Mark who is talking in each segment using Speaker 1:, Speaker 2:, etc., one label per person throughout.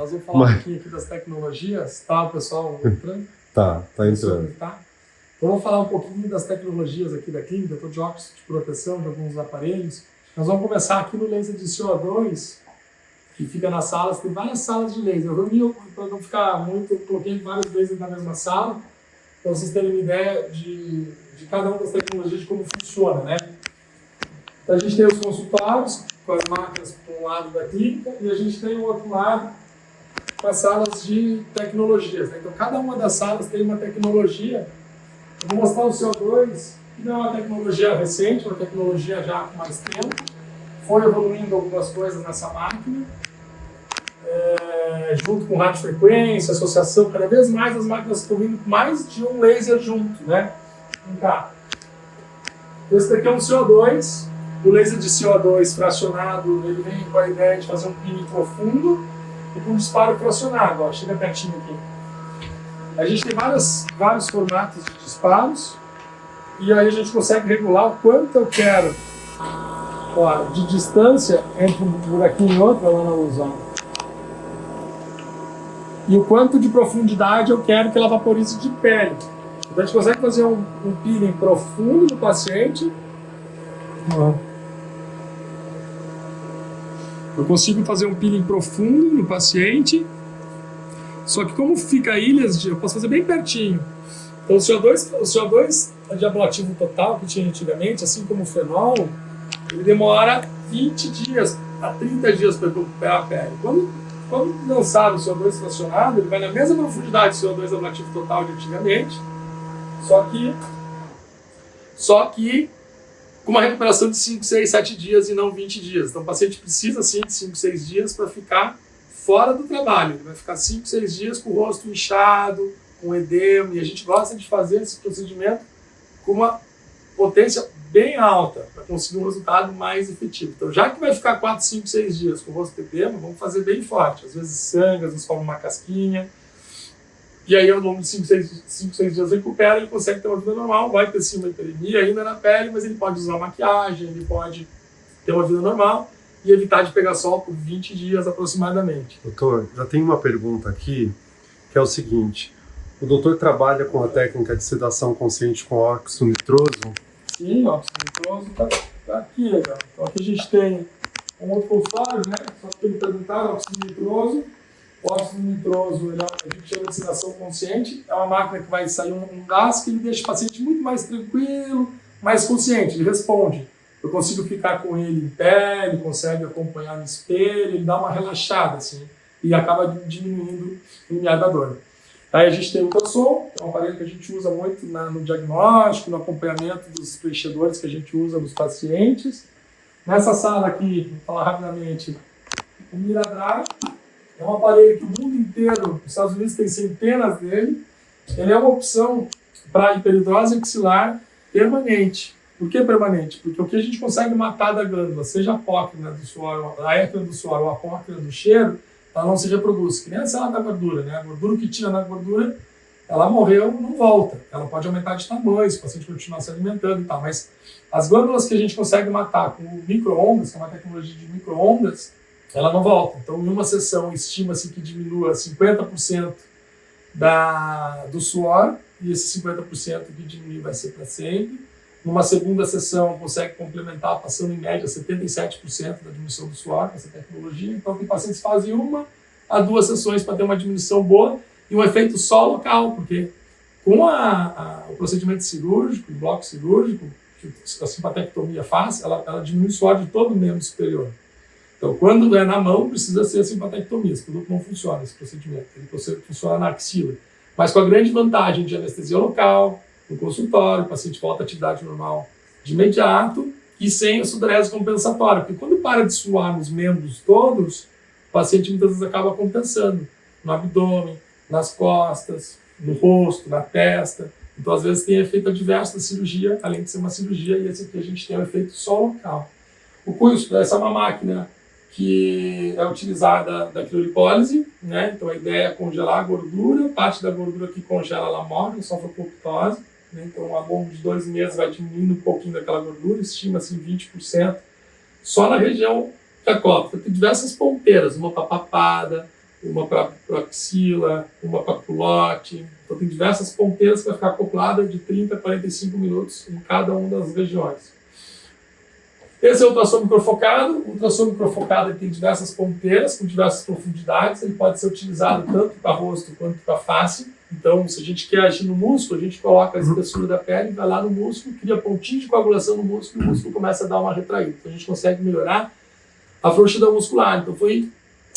Speaker 1: Nós vamos falar um pouquinho aqui das tecnologias, tá, pessoal? Entrando?
Speaker 2: Tá entrando.
Speaker 1: Tá? Então, vamos falar um pouquinho das tecnologias aqui da clínica. Eu estou de óculos de proteção de alguns aparelhos. Nós vamos começar aqui no laser de CO2, que fica nas salas. Tem várias salas de laser. Eu reuni, para não ficar muito, eu coloquei vários lasers na mesma sala, para vocês terem uma ideia de cada uma das tecnologias, de como funciona, né? Então, a gente tem os consultórios, com as máquinas para um lado da clínica, e a gente tem o outro lado com as salas de tecnologias, né? Então, cada uma das salas tem uma tecnologia. Eu vou mostrar o CO2, que não é uma tecnologia recente, uma tecnologia já com mais tempo. Foi evoluindo algumas coisas nessa máquina, junto com radiofrequência, associação. Cada vez mais as máquinas estão vindo com mais de um laser junto, né? Vem cá. Esse daqui é um CO2. O laser de CO2 fracionado, ele vem com a ideia de fazer um peeling profundo e com disparo fracionado. Ó, chega pertinho aqui. A gente tem vários formatos de disparos e aí a gente consegue regular o quanto eu quero, ó, de distância entre um buraquinho e outro, lá na luz, ó. E o quanto de profundidade eu quero que ela vaporize de pele. Então a gente consegue fazer um peeling profundo no paciente. Ó. Eu consigo fazer um peeling profundo no paciente, só que como fica ilhas, eu posso fazer bem pertinho. Então o CO2 diablativo total que tinha antigamente, assim como o fenol, ele demora 20 dias a 30 dias para recuperar a pele. Quando lançaram o CO2 fracionado, ele vai na mesma profundidade do CO2 diablativo total de antigamente, só que com uma recuperação de 5, 6, 7 dias e não 20 dias. Então o paciente precisa sim de 5, 6 dias para ficar fora do trabalho. Ele vai ficar 5, 6 dias com o rosto inchado, com edema, e a gente gosta de fazer esse procedimento com uma potência bem alta, para conseguir um resultado mais efetivo. Então, já que vai ficar 4, 5, 6 dias com o rosto edema, vamos fazer bem forte. Às vezes sangue, às vezes forma uma casquinha. E aí, ao longo de 5, 6 dias recupera, ele consegue ter uma vida normal, vai ter sim uma hiperemia ainda na pele, mas ele pode usar maquiagem, ele pode ter uma vida normal e evitar de pegar sol por 20 dias aproximadamente.
Speaker 2: Doutor, já tem uma pergunta aqui, que é o seguinte: o doutor trabalha com a técnica de sedação consciente com óxido nitroso?
Speaker 1: Sim, o óxido nitroso está aqui, legal. Então aqui a gente tem um outro consultório, né? Só que ele perguntar o óxido nitroso. O óxido nitroso, a gente chama de sedação consciente, é uma máquina que vai sair um gás que ele deixa o paciente muito mais tranquilo, mais consciente, ele responde. Eu consigo ficar com ele em pé, ele consegue acompanhar no espelho, ele dá uma relaxada, assim, e acaba diminuindo o limiar da dor. Aí a gente tem o ultrassom, que é um aparelho que a gente usa muito no diagnóstico, no acompanhamento dos preenchedores que a gente usa nos pacientes. Nessa sala aqui, vou falar rapidamente, o Miradry. É um aparelho que o mundo inteiro, os Estados Unidos tem centenas dele. Ele é uma opção para hiperidrose axilar permanente. Por que permanente? Porque o que a gente consegue matar da glândula, seja a apócrina do suor, a écrina do suor ou a apócrina do cheiro, ela não se reproduz. Que nem a célula da gordura, né? A gordura que tira na gordura, ela morreu, não volta. Ela pode aumentar de tamanho, se o paciente continuar se alimentando e tal. Mas as glândulas que a gente consegue matar com micro-ondas, que é uma tecnologia de micro-ondas, ela não volta. Então, em uma sessão, estima-se que diminua 50% do suor, e esse 50% que diminui vai ser para sempre. Numa segunda sessão, consegue complementar, passando em média 77% da diminuição do suor com essa tecnologia. Então, tem pacientes que fazem 1 a 2 sessões para ter uma diminuição boa e um efeito só local, porque com o procedimento cirúrgico, o bloco cirúrgico, que a simpatectomia faz, ela diminui o suor de todo o membro superior. Então, quando é na mão, precisa ser a simpatectomia. Esse produto não funciona, esse procedimento. Ele funciona na axila. Mas com a grande vantagem de anestesia local, no consultório, o paciente volta à atividade normal de imediato e sem a sudorese compensatória. Porque quando para de suar nos membros todos, o paciente muitas vezes acaba compensando no abdômen, nas costas, no rosto, na testa. Então, às vezes, tem efeito adverso da cirurgia, além de ser uma cirurgia, e esse aqui a gente tem um efeito só local. O custo, essa é uma máquina que é utilizada da criolipólise, né? Então a ideia é congelar a gordura, parte da gordura que congela ela morre, sofre apoptose, né? Então ao longo de 2 meses vai diminuindo um pouquinho daquela gordura, estima-se 20%, só na região da cópula. Tem diversas ponteiras, uma para papada, uma para axila, uma para culote. Então tem diversas ponteiras que vai ficar acoplada de 30 a 45 minutos em cada uma das regiões. Esse é o ultrassom microfocado. O ultrassom microfocado tem diversas ponteiras com diversas profundidades. Ele pode ser utilizado tanto para rosto quanto para face. Então, se a gente quer agir no músculo, a gente coloca a espessura da pele, vai lá no músculo, cria pontinho de coagulação no músculo e o músculo começa a dar uma retraída. Então, a gente consegue melhorar a frouxidão muscular. Então, foi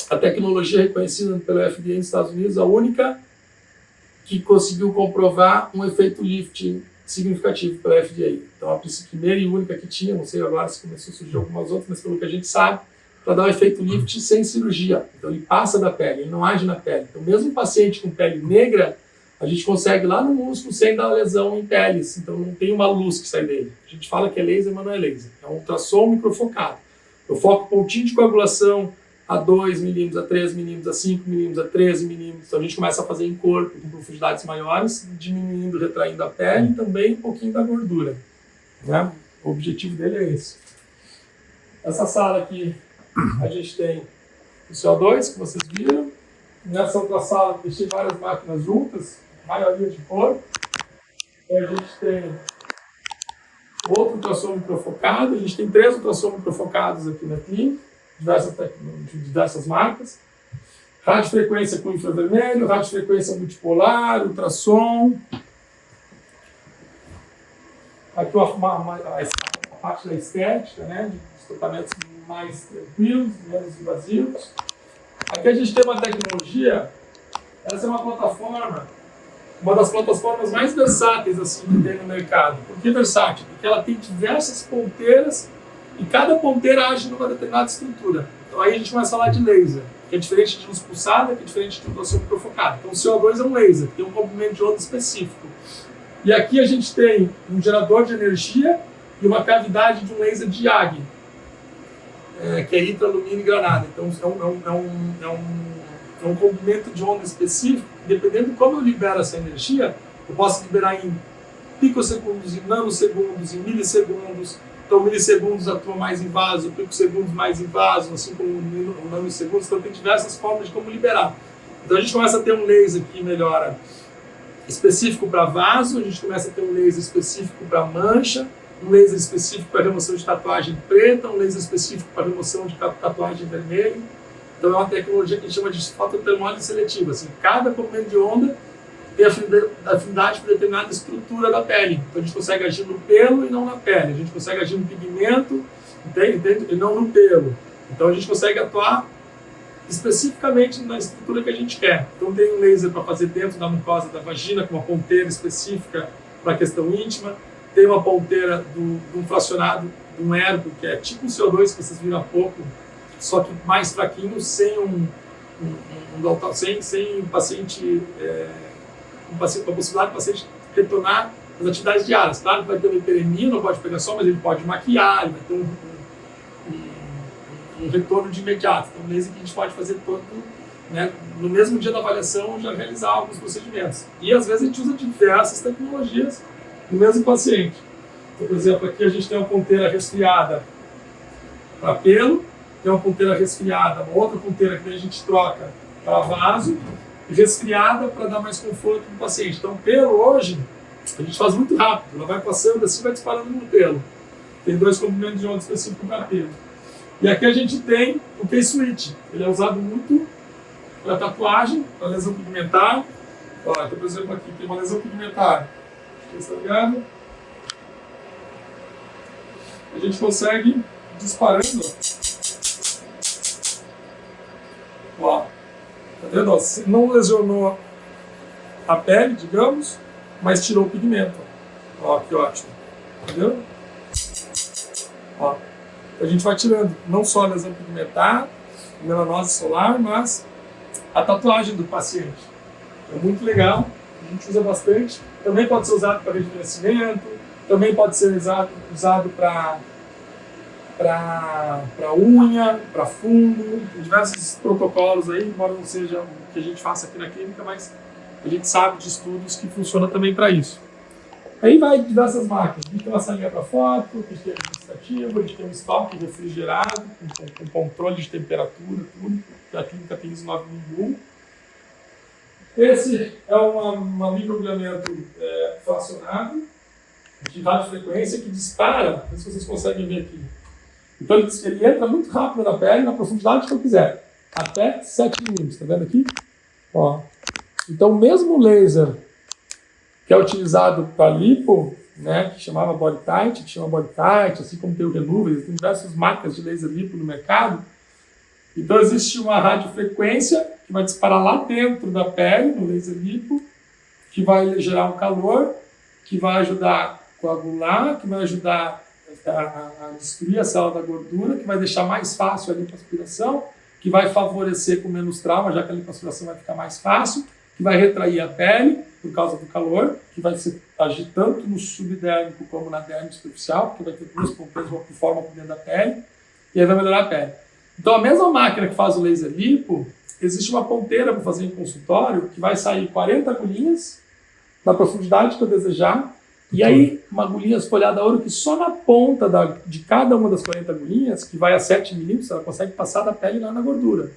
Speaker 1: a tecnologia reconhecida pela FDA nos Estados Unidos, a única que conseguiu comprovar um efeito lifting significativo pela FDA. Então, a primeira e única que tinha, não sei agora se começou a surgir algumas outras, mas pelo que a gente sabe, para dar um efeito lift sem cirurgia. Então, ele passa da pele, ele não age na pele. Então, mesmo um paciente com pele negra, a gente consegue lá no músculo sem dar lesão em peles. Então, não tem uma luz que sai dele. A gente fala que é laser, mas não é laser. É um ultrassom microfocado. Eu foco pontinho de coagulação a 2 milímetros, a 3 milímetros, a 5 milímetros, a 13 milímetros. Então, a gente começa a fazer em corpo, com profundidades maiores, diminuindo, retraindo a pele e também um pouquinho da gordura. Né? O objetivo dele é esse. Essa sala aqui, a gente tem o CO2, que vocês viram. Nessa outra sala, deixei várias máquinas juntas, maioria de corpo. Então, a gente tem outro ultrassom microfocado. A gente tem 3 ultrassom microfocados aqui na clínica, diversas marcas. Radiofrequência com infravermelho, radiofrequência multipolar, ultrassom. Aqui a parte da estética, né, de tratamentos mais tranquilos, menos invasivos. Aqui a gente tem uma tecnologia, essa é uma das plataformas mais versáteis assim, que tem no mercado. Por que versátil? Porque ela tem diversas ponteiras e cada ponteira age numa determinada estrutura. Então aí a gente começa a falar de laser, que é diferente de luz pulsada, que é diferente de ultrassom microfocado. Então o CO2 é um laser, que tem um comprimento de onda específico. E aqui a gente tem um gerador de energia e uma cavidade de um laser de YAG, que é hidralumínio e granada. Então é um comprimento de onda específico. Dependendo de como eu libero essa energia, eu posso liberar em picosegundos, em nanosegundos, em milissegundos. Então, milissegundos atua mais em vaso, picosegundos mais em vaso, assim como nanosegundos. Então, tem diversas formas de como liberar. Então, a gente começa a ter um laser que melhora específico para vaso, a gente começa a ter um laser específico para mancha, um laser específico para remoção de tatuagem preta, um laser específico para remoção de tatuagem vermelha. Então, é uma tecnologia que a gente chama de fototermólise seletiva. Assim, cada comprimento de onda tem afinidade para determinada estrutura da pele. Então, a gente consegue agir no pelo e não na pele. A gente consegue agir no pigmento e não no pelo. Então, a gente consegue atuar especificamente na estrutura que a gente quer. Então, tem um laser para fazer dentro da mucosa da vagina, com uma ponteira específica para a questão íntima. Tem uma ponteira do fracionado, de um ergo, que é tipo um CO2 que vocês viram há pouco, só que mais fraquinho, sem sem o paciente, com a possibilidade do paciente retornar às atividades diárias. Claro que vai ter uma hiperemia, não pode pegar sol, mas ele pode maquiar, ele vai ter um retorno de imediato. Então, um laser que a gente pode fazer todo, né, no mesmo dia da avaliação, já realizar alguns procedimentos. E às vezes a gente usa diversas tecnologias no mesmo paciente. Então, por exemplo, aqui a gente tem uma ponteira resfriada para pelo, tem uma ponteira resfriada, uma outra ponteira que a gente troca para vaso, e resfriada para dar mais conforto para o paciente. Então, pelo hoje, a gente faz muito rápido, ela vai passando assim, vai disparando no pelo. Tem 2 comprimentos de onda específico para pelo. E aqui a gente tem o K-Switch, ele é usado muito para tatuagem, para lesão pigmentar. Olha, então, por exemplo, aqui tem uma lesão pigmentar. Está ligado? A gente consegue disparando. Ó, tá vendo? Ó, não lesionou a pele, digamos, mas tirou o pigmento. Ó, que ótimo. Entendeu? Ó, a gente vai tirando não só a lesão pigmentar, melanose solar, mas a tatuagem do paciente. É muito legal, a gente usa bastante. Também pode ser usado para rejuvenescimento, também pode ser usado para unha, para fungo, tem diversos protocolos aí, embora não seja o que a gente faça aqui na clínica, mas a gente sabe de estudos que funciona também para isso. Aí vai diversas máquinas. A gente tem uma salinha para foto, a gente tem administrativo, a gente tem um estoque refrigerado, com controle de temperatura, tudo. A clínica tem ISO 9001. Esse é um microagulhamento fracionado de radiofrequência que dispara, não sei se vocês conseguem ver aqui. Então ele entra muito rápido na pele, na profundidade que eu quiser, até 7 milímetros, tá vendo aqui? Ó. Então o mesmo laser que é utilizado para lipo, né, que chamava Body Tight, que chama Body Tight, assim como tem o Renuva, tem diversas marcas de laser lipo no mercado. Então existe uma radiofrequência que vai disparar lá dentro da pele, no laser lipo, que vai gerar um calor, que vai ajudar a coagular, que vai ajudar a destruir a célula da gordura, que vai deixar mais fácil a lipoaspiração, que vai favorecer com menos trauma, já que a lipoaspiração vai ficar mais fácil, que vai retrair a pele por causa do calor, que vai agir tanto no subdérmico como na derme superficial, porque vai ter duas pontas que formam por dentro da pele, e aí vai melhorar a pele. Então a mesma máquina que faz o laser lipo, existe uma ponteira para fazer em consultório, que vai sair 40 agulhinhas, na profundidade que eu desejar, e aí uma agulhinha espolhada a ouro que só na ponta de cada uma das 40 agulhinhas, que vai a 7 milímetros, ela consegue passar da pele lá na gordura.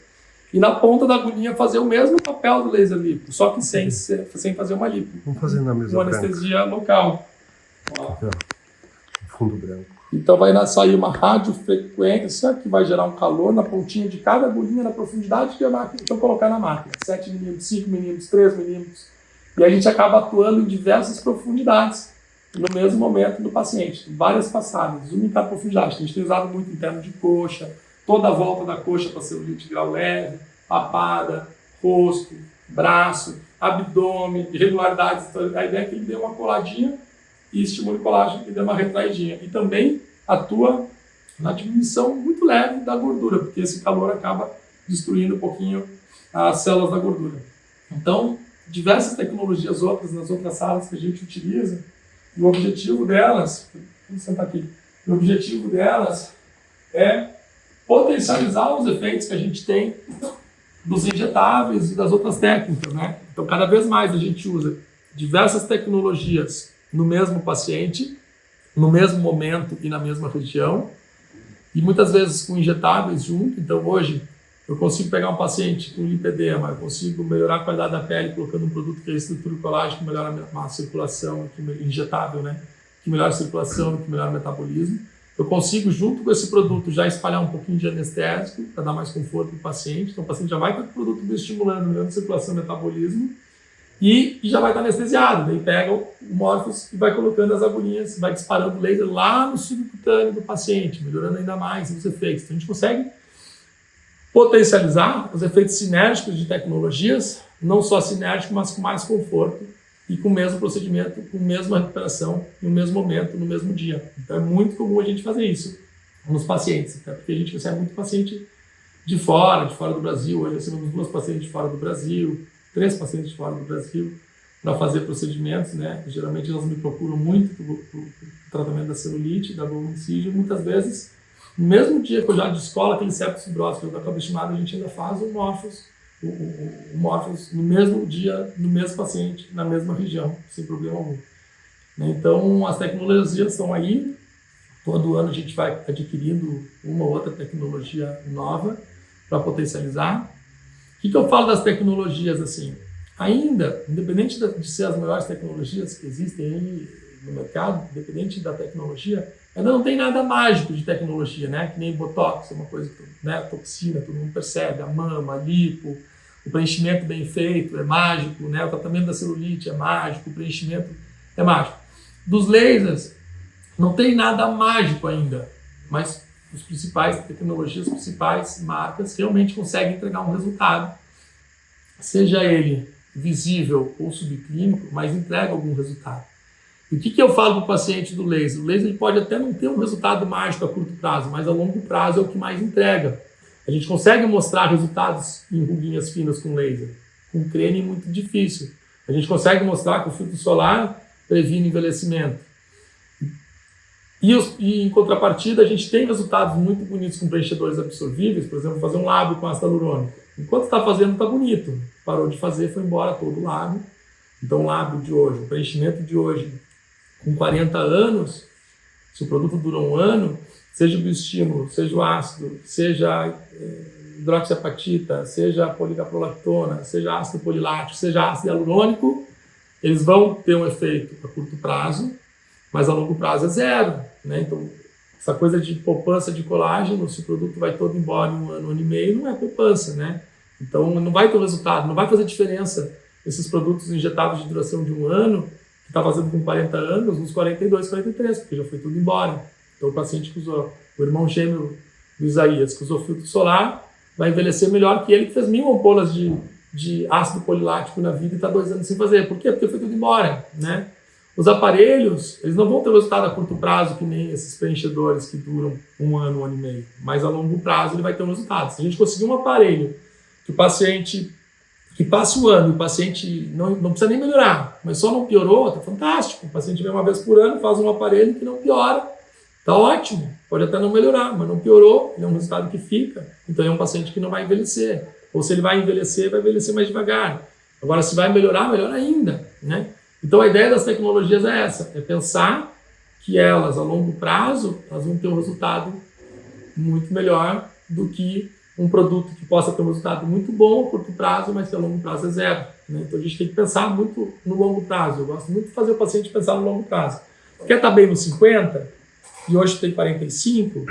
Speaker 1: E na ponta da agulhinha fazer o mesmo papel do laser lipo, só que sem fazer uma lipo.
Speaker 2: Vamos fazer na mesa
Speaker 1: uma anestesia local. Ó.
Speaker 2: Fundo branco.
Speaker 1: Então vai sair uma radiofrequência que vai gerar um calor na pontinha de cada agulhinha na profundidade que a máquina então colocar na máquina. 7 milímetros, 5 milímetros, 3 milímetros. E a gente acaba atuando em diversas profundidades no mesmo momento do paciente. Várias passadas, uma em cada profundidade. A gente tem usado muito interno de coxa, toda a volta da coxa para celulite de grau leve, papada, rosto, braço, abdômen, irregularidades. Então, a ideia é que ele dê uma coladinha e estimule o colágeno e dê uma retraidinha. E também atua na diminuição muito leve da gordura, porque esse calor acaba destruindo um pouquinho as células da gordura. Então, diversas tecnologias outras nas outras salas que a gente utiliza, e o objetivo delas, vamos sentar aqui, o objetivo delas é potencializar os efeitos que a gente tem dos injetáveis e das outras técnicas, né? Então, cada vez mais a gente usa diversas tecnologias no mesmo paciente, no mesmo momento e na mesma região, e muitas vezes com injetáveis junto. Então, hoje, eu consigo pegar um paciente com lipedema, eu consigo melhorar a qualidade da pele colocando um produto que reestrutura o colágeno, que melhora a circulação, injetável, né? Que melhora a circulação, que melhora o metabolismo. Eu consigo, junto com esse produto, já espalhar um pouquinho de anestésico para dar mais conforto para o paciente. Então, o paciente já vai estar com o produto bioestimulando, melhorando a circulação e metabolismo, e já vai estar anestesiado. Daí pega o Morphos e vai colocando as agulhinhas, vai disparando o laser lá no subcutâneo do paciente, melhorando ainda mais os efeitos. Então, a gente consegue potencializar os efeitos sinérgicos de tecnologias, não só sinérgico, mas com mais conforto e com o mesmo procedimento, com a mesma recuperação, no mesmo momento, no mesmo dia. Então é muito comum a gente fazer isso nos pacientes, até porque a gente recebe muito paciente de fora do Brasil. Hoje recebemos 2 pacientes de fora do Brasil, 3 pacientes de fora do Brasil para fazer procedimentos, né? Geralmente elas me procuram muito para o tratamento da celulite, da bone incision. Muitas vezes, no mesmo dia que eu já descolo aquele septo fibroso que eu acabo estimado, a gente ainda faz o Morphos no mesmo dia, no mesmo paciente, na mesma região, sem problema algum. Então, as tecnologias estão aí. Todo ano a gente vai adquirindo uma ou outra tecnologia nova para potencializar. O que eu falo das tecnologias assim? Ainda, independente de ser as melhores tecnologias que existem aí no mercado, independente da tecnologia, ainda não tem nada mágico de tecnologia, né? Que nem Botox, é uma coisa que, né? Toxina, todo mundo percebe, a mama, a lipo, o preenchimento bem feito é mágico, né? O tratamento da celulite é mágico, o preenchimento é mágico. Dos lasers, não tem nada mágico ainda, mas as principais tecnologias, as principais marcas realmente conseguem entregar um resultado, seja ele visível ou subclínico, mas entrega algum resultado. E o que eu falo para o paciente do laser? O laser ele pode até não ter um resultado mágico a curto prazo, mas a longo prazo é o que mais entrega. A gente consegue mostrar resultados em ruguinhas finas com laser. Com creme é muito difícil. A gente consegue mostrar que o filtro solar previne envelhecimento. E em contrapartida, a gente tem resultados muito bonitos com preenchedores absorvíveis, por exemplo, fazer um lábio com ácido hialurônico. Enquanto está fazendo, está bonito. Parou de fazer, foi embora todo o lábio. Então, o lábio de hoje, o preenchimento de hoje, com 40 anos, se o produto dura um ano, seja o bioestímulo, seja o ácido, seja hidroxiapatita, seja policaprolactona, seja ácido polilático, seja ácido hialurônico, eles vão ter um efeito a curto prazo, mas a longo prazo é zero, né? Então, essa coisa de poupança de colágeno, se o produto vai todo embora em um ano e meio, não é poupança, né? Então, não vai ter um resultado, não vai fazer diferença esses produtos injetáveis de duração de um ano, que está fazendo com 40 anos, nos 42, 43, porque já foi tudo embora. Então, o paciente que usou, o irmão gêmeo do Isaías, que usou filtro solar, vai envelhecer melhor que ele que fez 1000 ampolas de ácido polilático na vida e está 2 anos sem fazer. Por quê? Porque foi tudo embora, né? Os aparelhos, eles não vão ter resultado a curto prazo que nem esses preenchedores que duram um ano e meio, mas a longo prazo ele vai ter um resultado. Se a gente conseguir um aparelho que o paciente, que passe o ano e o paciente não precisa nem melhorar, mas só não piorou, tá fantástico. O paciente vem uma vez por ano, faz um aparelho que não piora, tá ótimo. Pode até não melhorar, mas não piorou, ele é um resultado que fica. Então é um paciente que não vai envelhecer. Ou se ele vai envelhecer mais devagar. Agora, se vai melhorar, melhor ainda, né? Então a ideia das tecnologias é essa, é pensar que elas, a longo prazo, elas vão ter um resultado muito melhor do que um produto que possa ter um resultado muito bom a curto prazo, mas que a longo prazo é zero, né? Então a gente tem que pensar muito no longo prazo. Eu gosto muito de fazer o paciente pensar no longo prazo. Quer estar bem nos 50 e hoje tem 45,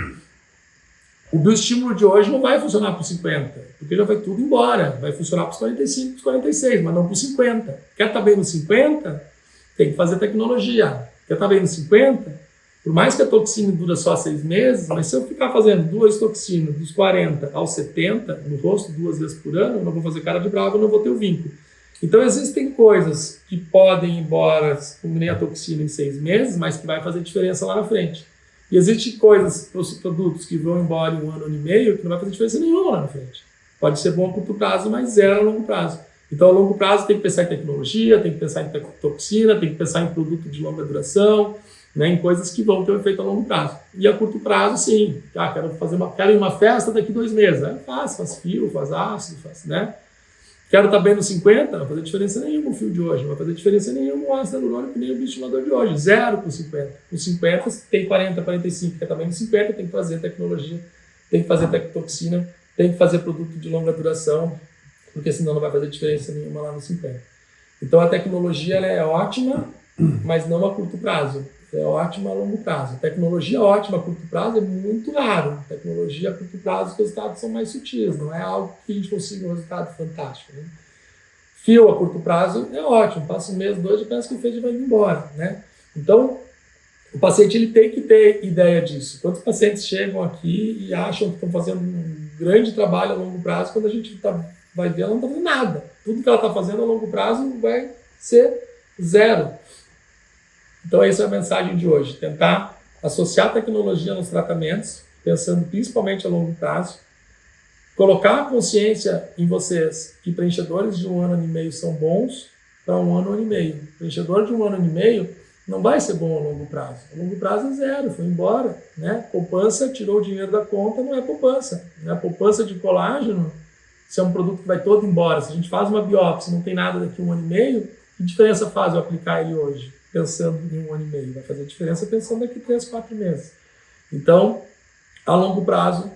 Speaker 1: o bioestímulo de hoje não vai funcionar para os 50, porque já vai tudo embora. Vai funcionar para os 45, para os 46, mas não para os 50. Quer estar bem nos 50, tem que fazer tecnologia. Quer estar bem nos 50, por mais que a toxina dura só 6 meses, mas se eu ficar fazendo 2 toxinas dos 40 aos 70, no rosto 2 vezes por ano, eu não vou fazer cara de bravo, eu não vou ter o vínculo. Então existem coisas que podem ir embora, como nem a toxina em 6 meses, mas que vai fazer diferença lá na frente. E existem coisas, produtos que vão embora em um ano e meio que não vai fazer diferença nenhuma lá na frente. Pode ser bom a curto prazo, mas zero a longo prazo. Então, a longo prazo tem que pensar em tecnologia, tem que pensar em toxina, tem que pensar em produto de longa duração, né, em coisas que vão ter um efeito a longo prazo. E a curto prazo, sim. Quero ir a uma festa daqui 2 meses. Faz fio, faz ácido, né? Quero estar bem nos 50, não vai fazer diferença nenhuma o fio de hoje, não vai fazer diferença nenhuma o ácido hialurônico nem o bioestimulador de hoje. Zero com 50. Com 50, tem 40, 45, quer estar bem nos 50, tem que fazer tecnologia, tem que fazer toxina, tem que fazer produto de longa duração, porque senão não vai fazer diferença nenhuma lá nos 50. Então a tecnologia ela é ótima, mas não a curto prazo. É ótima a longo prazo. Tecnologia ótima a curto prazo é muito raro. Tecnologia a curto prazo, os resultados são mais sutis, não é algo que a gente consiga um resultado fantástico, né? Fio a curto prazo é ótimo, passa 1 mês, 2 e pensa que o feijo vai embora, né? Então, o paciente ele tem que ter ideia disso. Quantos pacientes chegam aqui e acham que estão fazendo um grande trabalho a longo prazo, quando a gente vai ver, ela não está fazendo nada. Tudo que ela está fazendo a longo prazo vai ser zero. Então, essa é a mensagem de hoje. Tentar associar tecnologia nos tratamentos, pensando principalmente a longo prazo. Colocar a consciência em vocês que preenchedores de 1 ano e meio são bons para 1 ano e meio. Preenchedor de 1 ano e meio não vai ser bom a longo prazo. A longo prazo é zero, foi embora, né? Poupança, tirou o dinheiro da conta, não é poupança. Né? Poupança de colágeno, se é um produto que vai todo embora, se a gente faz uma biópsia e não tem nada daqui a 1 ano e meio, que diferença faz eu aplicar ele hoje? Pensando em 1 ano e meio, vai fazer diferença pensando daqui 3, 4 meses. Então, a longo prazo,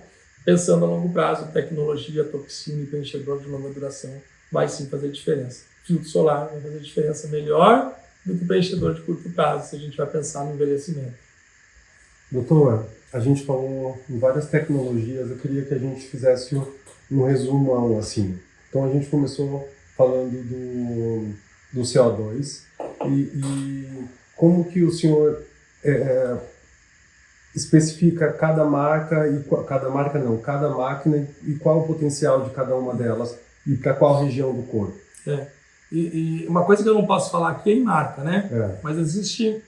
Speaker 1: pensando a longo prazo, tecnologia, toxina e preenchedor de longa duração vai sim fazer diferença. Filtro solar vai fazer diferença melhor do que preenchedor de curto prazo, se a gente vai pensar no envelhecimento.
Speaker 2: Doutor, a gente falou em várias tecnologias, eu queria que a gente fizesse um resumão assim. Então a gente começou falando do CO2 e como que o senhor especifica cada marca e cada máquina e qual o potencial de cada uma delas e para qual região do corpo.
Speaker 1: E uma coisa que eu não posso falar aqui é em marca, né? Mas existe,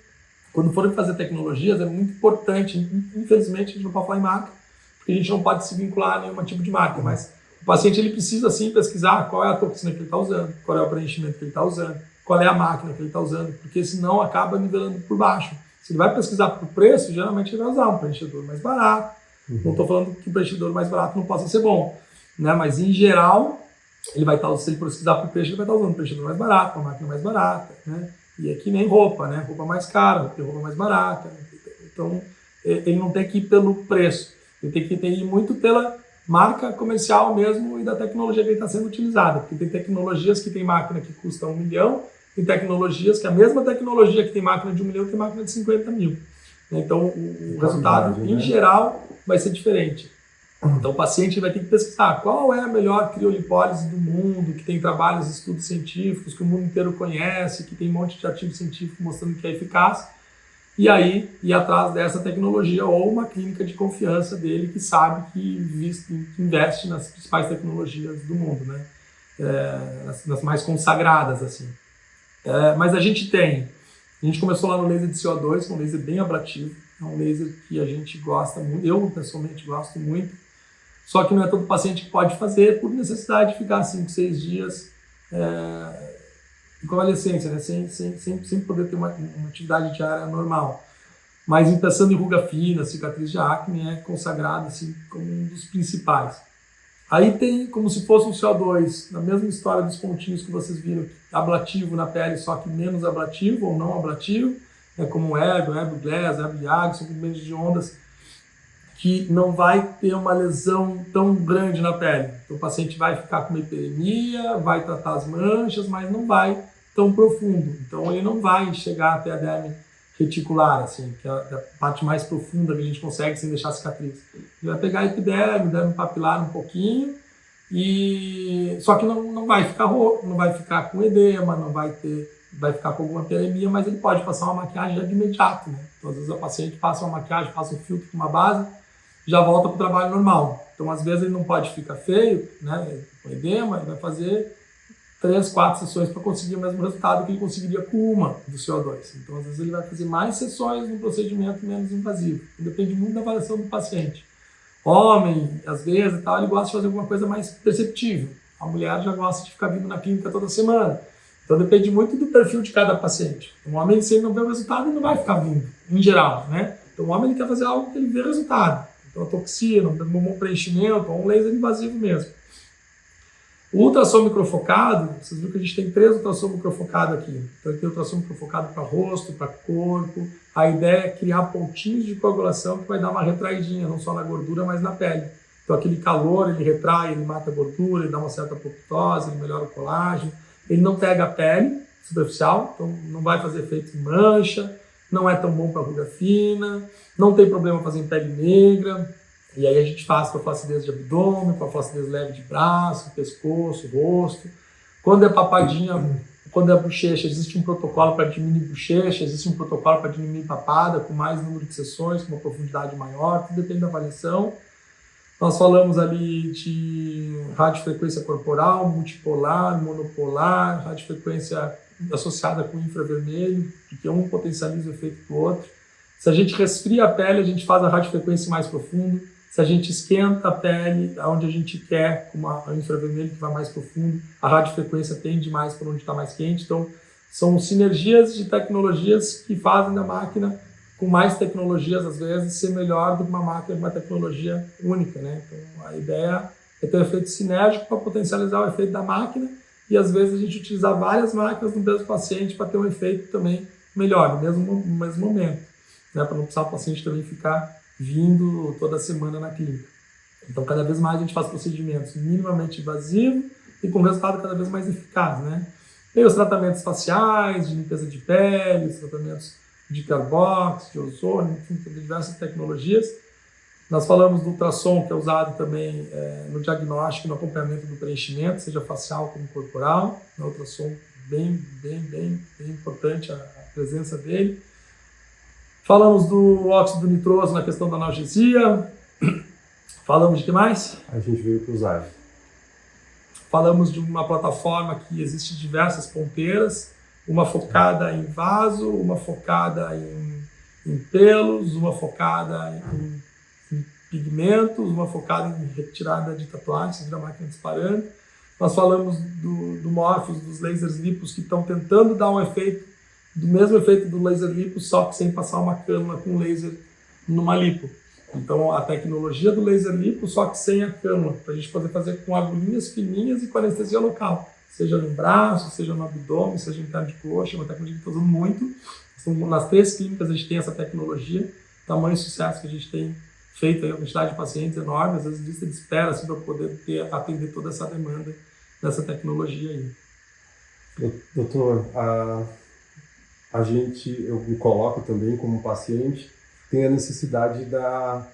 Speaker 1: quando forem fazer tecnologias, é muito importante, infelizmente a gente não pode falar em marca, porque a gente não pode se vincular a nenhum tipo de marca, mas o paciente ele precisa sim pesquisar qual é a toxina que ele está usando, qual é o preenchimento que ele está usando, qual é a máquina que ele está usando, porque senão acaba nivelando por baixo. Se ele vai pesquisar por preço, geralmente ele vai usar um preenchedor mais barato. Não estou falando que o preenchedor mais barato não possa ser bom, né? Mas em geral, ele vai estar, se ele pesquisar por preço, ele vai estar usando um preenchedor mais barato, uma máquina mais barata, né? E é que nem roupa, né? Roupa mais cara, tem roupa mais barata. Então, ele não tem que ir pelo preço. Ele tem que ir muito pela marca comercial mesmo e da tecnologia que está sendo utilizada. Porque tem tecnologias que tem máquina que custa 1 milhão, tem tecnologias que a mesma tecnologia que tem máquina de 1 milhão tem máquina de 50 mil. Então, o resultado, em geral, vai ser diferente. Então, o paciente vai ter que pesquisar qual é a melhor criolipólise do mundo, que tem trabalhos, estudos científicos, que o mundo inteiro conhece, que tem um monte de artigo científico mostrando que é eficaz, e aí ir atrás dessa tecnologia ou uma clínica de confiança dele que sabe que investe nas principais tecnologias do mundo, né? Nas mais consagradas, assim. Mas a gente começou lá no laser de CO2, que é um laser bem ablativo, é um laser que a gente gosta muito, eu pessoalmente gosto muito, só que não é todo paciente que pode fazer por necessidade de ficar 5, 6 dias em convalescência, né? sem poder ter uma atividade diária normal. Mas pensando em ruga fina, cicatriz de acne, é consagrado assim, como um dos principais. Aí tem como se fosse um CO2, na mesma história dos pontinhos que vocês viram, ablativo na pele, só que menos ablativo ou não ablativo, como o Ergo, Glass, Yag, são comprimentos de ondas que não vai ter uma lesão tão grande na pele. Então, o paciente vai ficar com uma hiperemia, vai tratar as manchas, mas não vai tão profundo. Então, ele não vai chegar até a derme reticular, assim, que é a parte mais profunda que a gente consegue sem deixar cicatriz. Ele vai pegar a epiderme, derme papilar um pouquinho, só que não vai ficar rouco, não vai ficar com edema, vai ficar com alguma hiperemia, mas ele pode passar uma maquiagem já de imediato, né? Então, às vezes o paciente passa uma maquiagem, passa um filtro com uma base, já volta para o trabalho normal. Então, às vezes ele não pode ficar feio, né, com edema, ele vai fazer 3, 4 sessões para conseguir o mesmo resultado que ele conseguiria com uma do CO2. Então, às vezes ele vai fazer mais sessões num procedimento menos invasivo. Depende muito da avaliação do paciente. Homem, às vezes, ele gosta de fazer alguma coisa mais perceptível. A mulher já gosta de ficar vindo na clínica toda semana. Então, depende muito do perfil de cada paciente. Um homem, se ele não vê o resultado, ele não vai ficar vindo, em geral, né? Então, o homem ele quer fazer algo que ele vê resultado. Então, a toxina, um bom preenchimento, ou um laser invasivo mesmo. O ultrassom microfocado, vocês viram que a gente tem 3 ultrassom microfocados aqui. Então, tem ultrassom microfocado para rosto, para corpo. A ideia é criar pontinhos de coagulação que vai dar uma retraidinha, não só na gordura, mas na pele. Então, aquele calor, ele retrai, ele mata a gordura, ele dá uma certa apoptose, ele melhora o colágeno. Ele não pega a pele superficial, então não vai fazer efeito em mancha, não é tão bom para ruga fina, não tem problema fazer em pele negra. E aí a gente faz para flacidez de abdômen, para flacidez leve de braço, pescoço, rosto. Quando é papadinha, quando é bochecha, existe um protocolo para diminuir bochecha, existe um protocolo para diminuir papada, com mais número de sessões, com uma profundidade maior, tudo depende da avaliação. Nós falamos ali de radiofrequência corporal, multipolar, monopolar, radiofrequência associada com infravermelho, porque um potencializa o efeito do outro. Se a gente resfria a pele, a gente faz a radiofrequência mais profunda. Se a gente esquenta a pele, onde a gente quer, com a infravermelho que vai mais profundo, a radiofrequência tende mais para onde está mais quente. Então, são sinergias de tecnologias que fazem da máquina, com mais tecnologias, às vezes, ser melhor do que uma máquina de uma tecnologia única, né? Então, a ideia é ter um efeito sinérgico para potencializar o efeito da máquina e, às vezes, a gente utilizar várias máquinas no mesmo paciente para ter um efeito também melhor, no mesmo momento, né? Para não precisar o paciente também ficar vindo toda semana na clínica. Então, cada vez mais a gente faz procedimentos minimamente invasivos e com resultado cada vez mais eficaz, né? Tem os tratamentos faciais, de limpeza de pele, os tratamentos de carbox, de ozônio, enfim, tem diversas tecnologias. Nós falamos do ultrassom, que é usado também no diagnóstico e no acompanhamento do preenchimento, seja facial como corporal. O ultrassom bem importante a presença dele. Falamos do óxido nitroso na questão da analgesia. Falamos de que mais?
Speaker 2: A gente veio para usar.
Speaker 1: Falamos de uma plataforma que existe diversas ponteiras, uma focada em vaso, uma focada em pelos, uma focada em pigmentos, uma focada em retirada de tatuagens da máquina disparando. Nós falamos do Morpheus, dos lasers lipos que estão tentando dar um efeito, do mesmo efeito do laser lipo, só que sem passar uma cânula com laser numa lipo. Então, a tecnologia do laser lipo, só que sem a cânula, para a gente poder fazer com agulhinhas fininhas e com anestesia local, seja no braço, seja no abdômen, seja em perna de coxa, uma tecnologia que está usando muito. Nas 3 clínicas a gente tem essa tecnologia, tamanho sucesso que a gente tem feito, aí, a quantidade de pacientes enorme, às vezes lista de espera assim, para poder atender toda essa demanda dessa tecnologia aí.
Speaker 2: Doutor, eu me coloco também como paciente, tem a necessidade da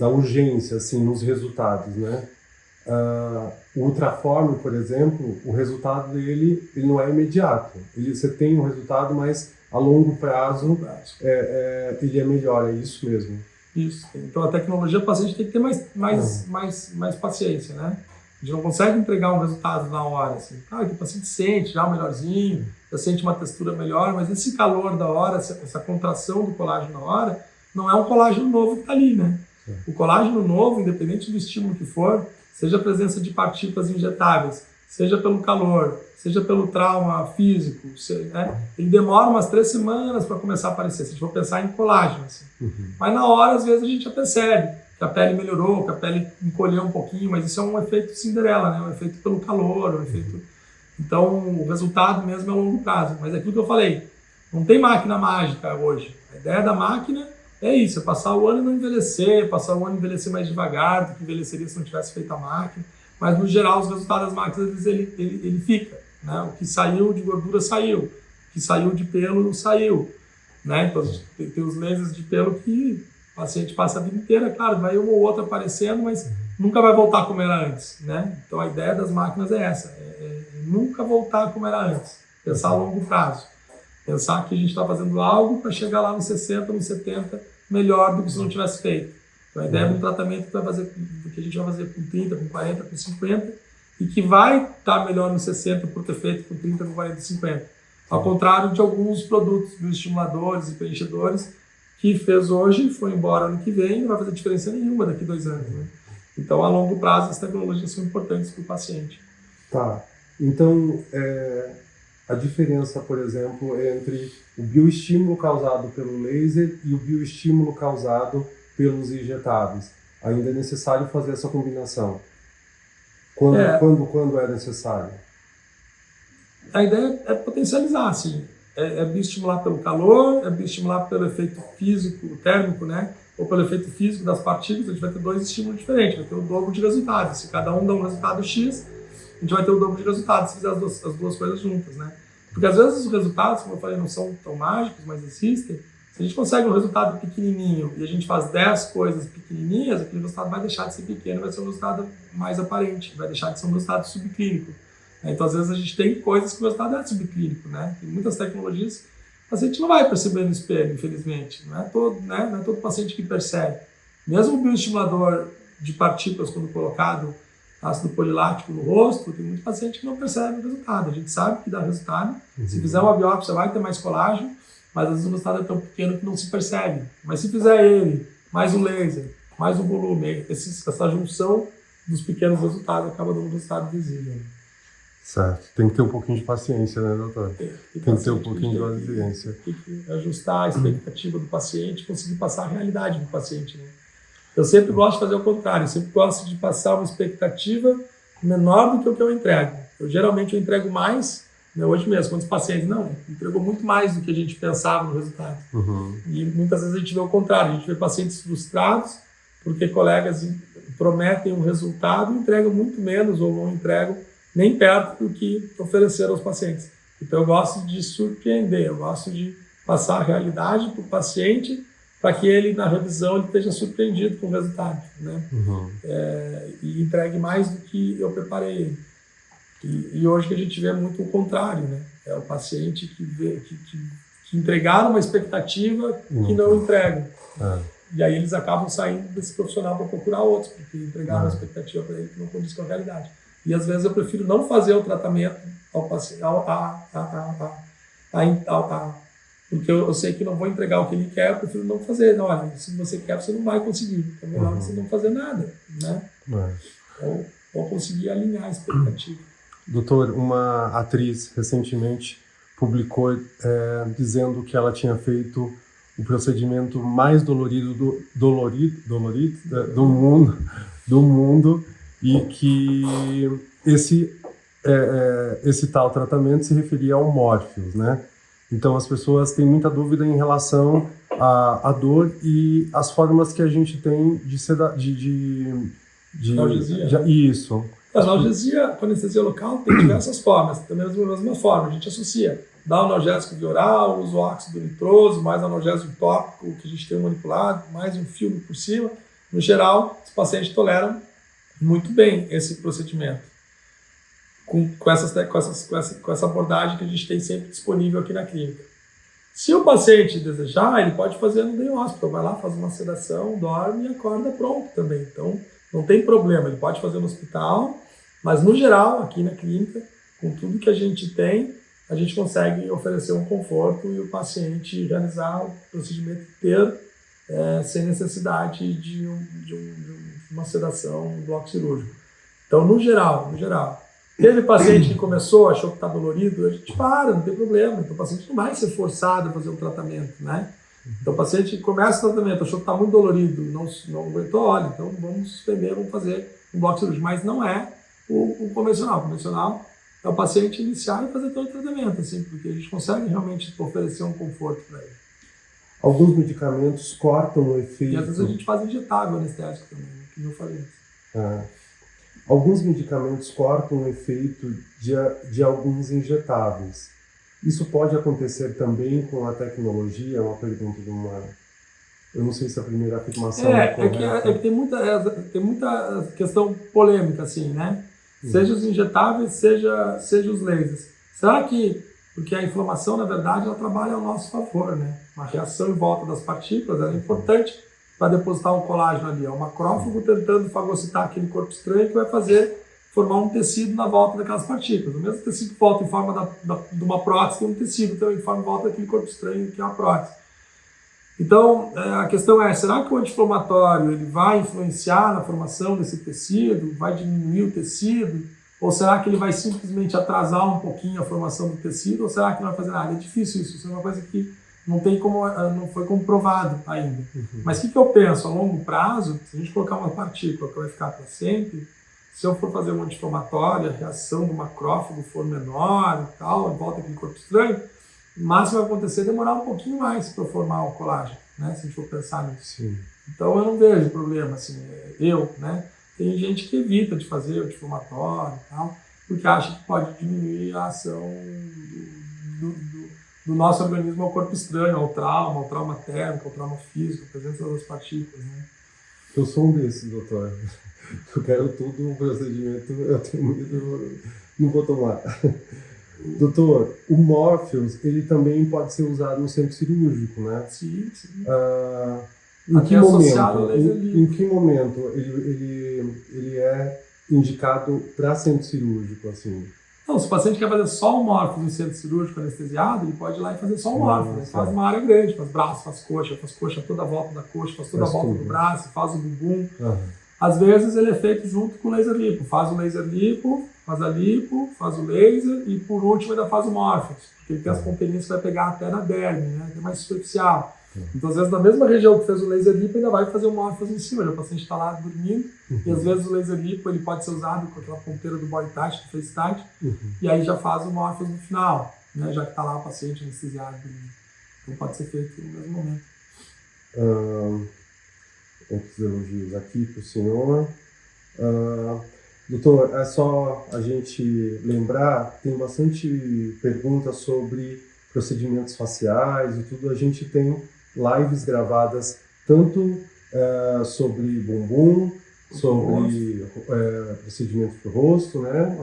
Speaker 2: urgência assim, nos resultados, né? O Ultraform, por exemplo, o resultado dele ele não é imediato. Você tem um resultado, mas a longo prazo ele é melhor, é isso mesmo?
Speaker 1: Isso. Então a tecnologia, o paciente tem que ter mais paciência, né? A gente não consegue entregar um resultado na hora, assim. Claro que o paciente sente já melhorzinho, já sente uma textura melhor, mas esse calor da hora, essa contração do colágeno na hora, não é um colágeno novo que está ali, né? O colágeno novo, independente do estímulo que for, seja a presença de partículas injetáveis, seja pelo calor, seja pelo trauma físico, né? Ele demora umas 3 semanas para começar a aparecer, se a gente for pensar em colágeno. Assim. Mas na hora, às vezes, a gente já percebe que a pele melhorou, que a pele encolheu um pouquinho, mas isso é um efeito Cinderela, né? Um efeito pelo calor, um efeito... Então, o resultado mesmo é a longo prazo. Mas é aquilo que eu falei, não tem máquina mágica hoje. A ideia da máquina é isso, é passar o ano e não envelhecer, passar o ano e envelhecer mais devagar do que envelheceria se não tivesse feito a máquina. Mas, no geral, os resultados das máquinas, ele fica. Né? O que saiu de gordura, saiu. O que saiu de pelo, saiu. Né? Então, tem os lasers de pelo que o paciente passa a vida inteira. Claro, vai uma ou outra aparecendo, mas nunca vai voltar como era antes. Né? Então, a ideia das máquinas é essa. É nunca voltar como era antes. Pensar a longo prazo. Pensar que a gente está fazendo algo para chegar lá nos 60, nos 70, melhor do que se não tivesse feito. Então, a ideia de um tratamento que a gente vai fazer com 30, com 40, com 50, e que vai estar melhor nos 60 por ter feito com 30, com 40, 50. Ao contrário de alguns produtos, bioestimuladores e preenchedores, que fez hoje, foi embora ano que vem, não vai fazer diferença nenhuma daqui a 2 anos. Né? Então, a longo prazo, as tecnologias são importantes para o paciente.
Speaker 2: Tá. Então, a diferença, por exemplo, entre o bioestímulo causado pelo laser e o bioestímulo causado pelos injetáveis. Ainda é necessário fazer essa combinação. Quando é necessário?
Speaker 1: A ideia é potencializar, assim. É bioestimular pelo calor, é bioestimular pelo efeito físico, térmico, né? Ou pelo efeito físico das partículas. A gente vai ter 2 estímulos diferentes, vai ter o dobro de resultados. Se cada um dá um resultado X, a gente vai ter o dobro de resultados se fizer as duas coisas juntas, né? Porque às vezes os resultados, como eu falei, não são tão mágicos, mas existem. Se a gente consegue um resultado pequenininho e a gente faz 10 coisas pequenininhas, aquele resultado vai deixar de ser pequeno, vai ser um resultado mais aparente, vai deixar de ser um resultado subclínico. Então, às vezes, a gente tem coisas que o resultado é subclínico, né? Tem muitas tecnologias que o paciente não vai perceber no espelho, infelizmente. Não é todo paciente que percebe. Mesmo o bioestimulador de partículas, quando colocado ácido polilático no rosto, tem muito paciente que não percebe o resultado. A gente sabe que dá resultado. Se fizer uma biópsia, vai ter mais colágeno, mas às vezes o resultado é tão pequeno que não se percebe. Mas se fizer ele, mais o laser, mais o volume, essa junção dos pequenos resultados acaba dando um resultado visível.
Speaker 2: Certo. Tem que ter um pouquinho de paciência, né, doutor? Tem que ter um pouquinho de paciência.
Speaker 1: Tem que ajustar a expectativa do paciente, conseguir passar a realidade do paciente, né? Eu sempre gosto de fazer o contrário, eu sempre gosto de passar uma expectativa menor do que o que eu entrego. Geralmente eu entrego mais, né, hoje mesmo, quando os pacientes, entregou muito mais do que a gente pensava no resultado. E muitas vezes a gente vê o contrário, a gente vê pacientes frustrados porque colegas prometem um resultado e entregam muito menos ou não entregam nem perto do que ofereceram aos pacientes. Então eu gosto de surpreender, eu gosto de passar a realidade para o paciente para que ele, na revisão, ele esteja surpreendido com o resultado, né? E entregue mais do que eu preparei ele. E hoje que a gente vê muito o contrário, né? É o paciente que entregaram uma expectativa que não entregam. E aí eles acabam saindo desse profissional para procurar outros, porque entregaram uma expectativa para ele que não condiz com a realidade. E às vezes eu prefiro não fazer o tratamento ao paciente, porque eu sei que não vou entregar o que ele quer, eu prefiro não fazer. Não, olha, se você quer, você não vai conseguir. É melhor você não fazer nada, né? Ou conseguir alinhar a expectativa.
Speaker 2: Doutor, uma atriz recentemente publicou dizendo que ela tinha feito o procedimento mais dolorido do mundo e que esse esse tal tratamento se referia ao Morpheus, né? Então as pessoas têm muita dúvida em relação à dor e as formas que a gente tem de
Speaker 1: Analgesia.
Speaker 2: Isso.
Speaker 1: A analgesia, com anestesia local, tem diversas formas, também da mesma forma, a gente associa. Dá o analgésico via oral, usa o óxido nitroso, mais analgésico tópico que a gente tem manipulado, mais um filme por cima. No geral, os pacientes toleram muito bem esse procedimento, com essa abordagem que a gente tem sempre disponível aqui na clínica. Se o paciente desejar, ele pode fazer no day hospital, vai lá, faz uma sedação, dorme e acorda pronto também. Então, não tem problema, ele pode fazer no hospital, mas no geral, aqui na clínica, com tudo que a gente tem, a gente consegue oferecer um conforto e o paciente realizar o procedimento inteiro sem necessidade de uma sedação, um bloco cirúrgico. Então, no geral, teve paciente que começou, achou que está dolorido, a gente para, não tem problema. Então, o paciente não vai ser forçado a fazer um tratamento, né? Então, o paciente começa o tratamento, achou que está muito dolorido, não aguentou, olha, então vamos suspender, vamos fazer um bloco cirúrgico. Mas não é o convencional. O convencional é o paciente iniciar e fazer todo o tratamento, assim, porque a gente consegue realmente oferecer um conforto para ele.
Speaker 2: Alguns medicamentos cortam o efeito.
Speaker 1: E às vezes a gente faz injetável anestésico também, né, que eu falei.
Speaker 2: Alguns medicamentos cortam o efeito de alguns injetáveis. Isso pode acontecer também com a tecnologia? É uma pergunta de uma... Eu não sei se a primeira afirmação é correta.
Speaker 1: É que tem muita questão polêmica, assim, né? Seja os injetáveis, seja os lasers. Será que... Porque a inflamação, na verdade, ela trabalha ao nosso favor, né? Uma reação em volta das partículas ela é importante para depositar um colágeno ali. É o macrófago tentando fagocitar aquele corpo estranho que vai formar um tecido na volta daquelas partículas. O mesmo tecido que volta em forma de uma prótese tem um tecido também que forma em volta daquele corpo estranho que é a prótese. Então, a questão é, será que o anti-inflamatório ele vai influenciar na formação desse tecido? Vai diminuir o tecido? Ou será que ele vai simplesmente atrasar um pouquinho a formação do tecido? Ou será que não vai fazer nada? É difícil isso. Isso é uma coisa que não foi comprovado ainda. Mas o que eu penso? A longo prazo, se a gente colocar uma partícula que vai ficar para sempre, se eu for fazer um anti-inflamatório, a reação do macrófago for menor e tal, em volta daquele corpo estranho, o máximo vai acontecer é demorar um pouquinho mais para formar o colágeno, né? Se a gente for pensar nisso.
Speaker 2: Sim.
Speaker 1: Então eu não vejo problema, assim, né? Tem gente que evita de fazer o anti-inflamatório e tal, porque acha que pode diminuir a ação do nosso organismo ao corpo estranho, ao trauma térmico, ao trauma físico, a presença das partículas, né?
Speaker 2: Eu sou um desses, doutor. Eu quero tudo, o procedimento, eu tenho medo, não vou tomar. Doutor, o Morpheus, ele também pode ser usado no centro cirúrgico, né?
Speaker 1: Sim.
Speaker 2: Em que momento ele é indicado para centro cirúrgico, assim?
Speaker 1: Não, se o paciente quer fazer só o Morpheus no centro cirúrgico anestesiado, ele pode ir lá e fazer só o Morpheus. Ele faz uma área grande, faz braço, faz coxa toda a volta da coxa, faz toda a volta do braço, faz o bumbum. Às vezes ele é feito junto com o laser lipo. Faz o laser lipo, faz a lipo, faz o laser e por último ainda faz o Morpheus. Porque ele tem as pompeirinhas que vai pegar até na derme, né? Que é mais superficial. Então às vezes na mesma região que fez o laser lipo ainda vai fazer o Morpheus em cima. O paciente está lá dormindo e às vezes o laser lipo ele pode ser usado com aquela ponteira do body touch, do face touch, e aí já faz o Morpheus no final, né? Já que está lá o paciente anestesiado. Então pode ser feito no mesmo momento.
Speaker 2: Outros elogios aqui para o senhor. Doutor, é só a gente lembrar, tem bastante perguntas sobre procedimentos faciais e tudo. A gente tem lives gravadas tanto sobre bumbum, sobre procedimentos para o rosto, né?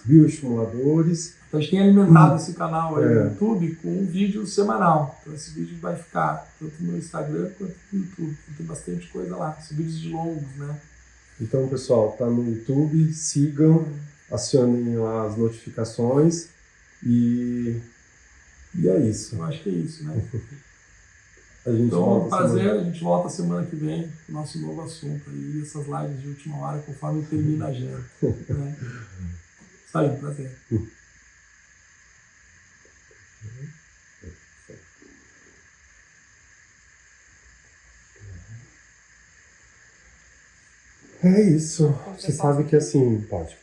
Speaker 2: Bioestimuladores.
Speaker 1: Então a gente tem alimentado esse canal aí no YouTube com um vídeo semanal. Então esse vídeo vai ficar tanto no Instagram quanto no YouTube. Tem bastante coisa lá, são vídeos de longos, né?
Speaker 2: Então, pessoal, tá no YouTube, sigam, acionem as notificações e é isso.
Speaker 1: Eu acho que é isso, né?
Speaker 2: Então,
Speaker 1: prazer, a gente volta semana que vem com o nosso novo assunto aí, essas lives de última hora, conforme termina a agenda. Né? Isso aí, prazer.
Speaker 2: É isso. Você sabe que assim, pode.